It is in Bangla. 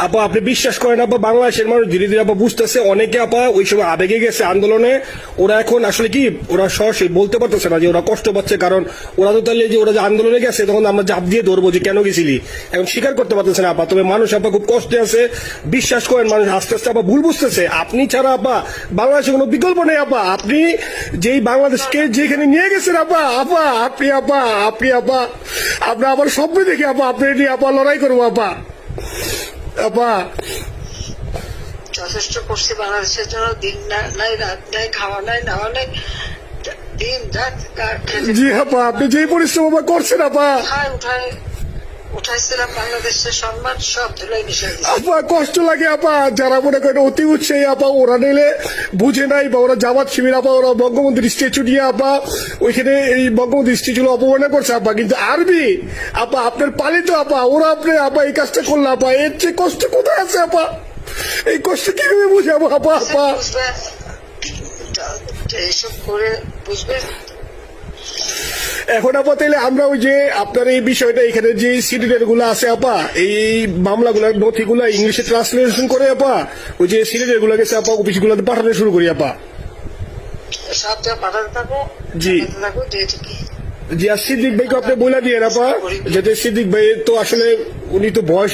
আপা আপনি বিশ্বাস করেন আপা, বাংলাদেশের মানুষ ধীরে ধীরে আপা বুঝতেছে, অনেকে আপা ওই সময় আবেগে গেছে আন্দোলনে, ওরা এখন আসলে কি ওরা সরাসরি বলতে পারতেছে না যে ওরা কষ্ট পাচ্ছে, কারণ ওরা তো তাহলে যে ওরা যে আন্দোলনে গেছে তখন আমরা জাপ দিয়ে ধরবো যে কেন গেছিলি, এখন স্বীকার করতে পারতেছে না আপা। তবে মানুষ আপা খুব কষ্টে আছে, বিশ্বাস করেন মানুষ আস্তে আস্তে আপা ভুল বুঝতেছে। আপনি ছাড়া আপা বাংলাদেশে কোনো বিকল্প নেই আপা, আপনি যেই বাংলাদেশকে যেখানে নিয়ে গেছেন আপা, আপা আপনি আপা আপনি আপা আপনার আমার স্বপ্ন দেখে আপা আপনি নিয়ে আপা লড়াই করবো আপা। আপা যথেষ্ট করছি বাংলাদেশের জন্য, দিন নাই রাত নাই, খাওয়া নাই নাওয়া নাই, দিন রাত জি আপা, আপনি যেই পরিশ্রম আপা করছেন আপা, উঠাইছিলাম বাংলাদেশের সম্মান সব ধুলাই মিশাই দিছি। আপা কষ্ট লাগে আপা, যারা মনে করেন অতি উৎসাহী আপা ওরা নিলে বুঝে নাই, বা ওরা জামাত শিবির আপা ওরা বঙ্গবন্ধুর স্ট্যাচু নিয়ে আপা ওইখানে এই বঙ্গবন্ধুর স্ট্যাচু অপমাননা করছে আপা, কিন্তু আরবি আপা আপনার পালিত আপা, ওরা আপনি আপা এই কাজটা করলো আপা, এর চেয়ে কষ্ট কোথায় আছে আপা? এই কষ্ট কিভাবে বুঝাবো আপা? আপা বুঝবে এইসব করে বুঝবে। এখন আপা তাইলে আমরা ওই যে আপনার এই বিষয়টা এখানে যে সিডিডের গুলো আছে আপা, এই মামলাগুলার নথিগুলা ইংলিশে ট্রান্সলেশন করে আপা ওই যে সিডিডের গুলা গেছে আপা অফিসগুলোতে পাঠানো শুরু করি আপা। সব যা পাঠাতে থাকো, জি থাকো যেটুকি। জি, আর সিদ্দিক ভাইকে আপনি বলে দিয়ে আপা, যাতে সিদ্দিক ভাই তো আসলে উনি তো বয়স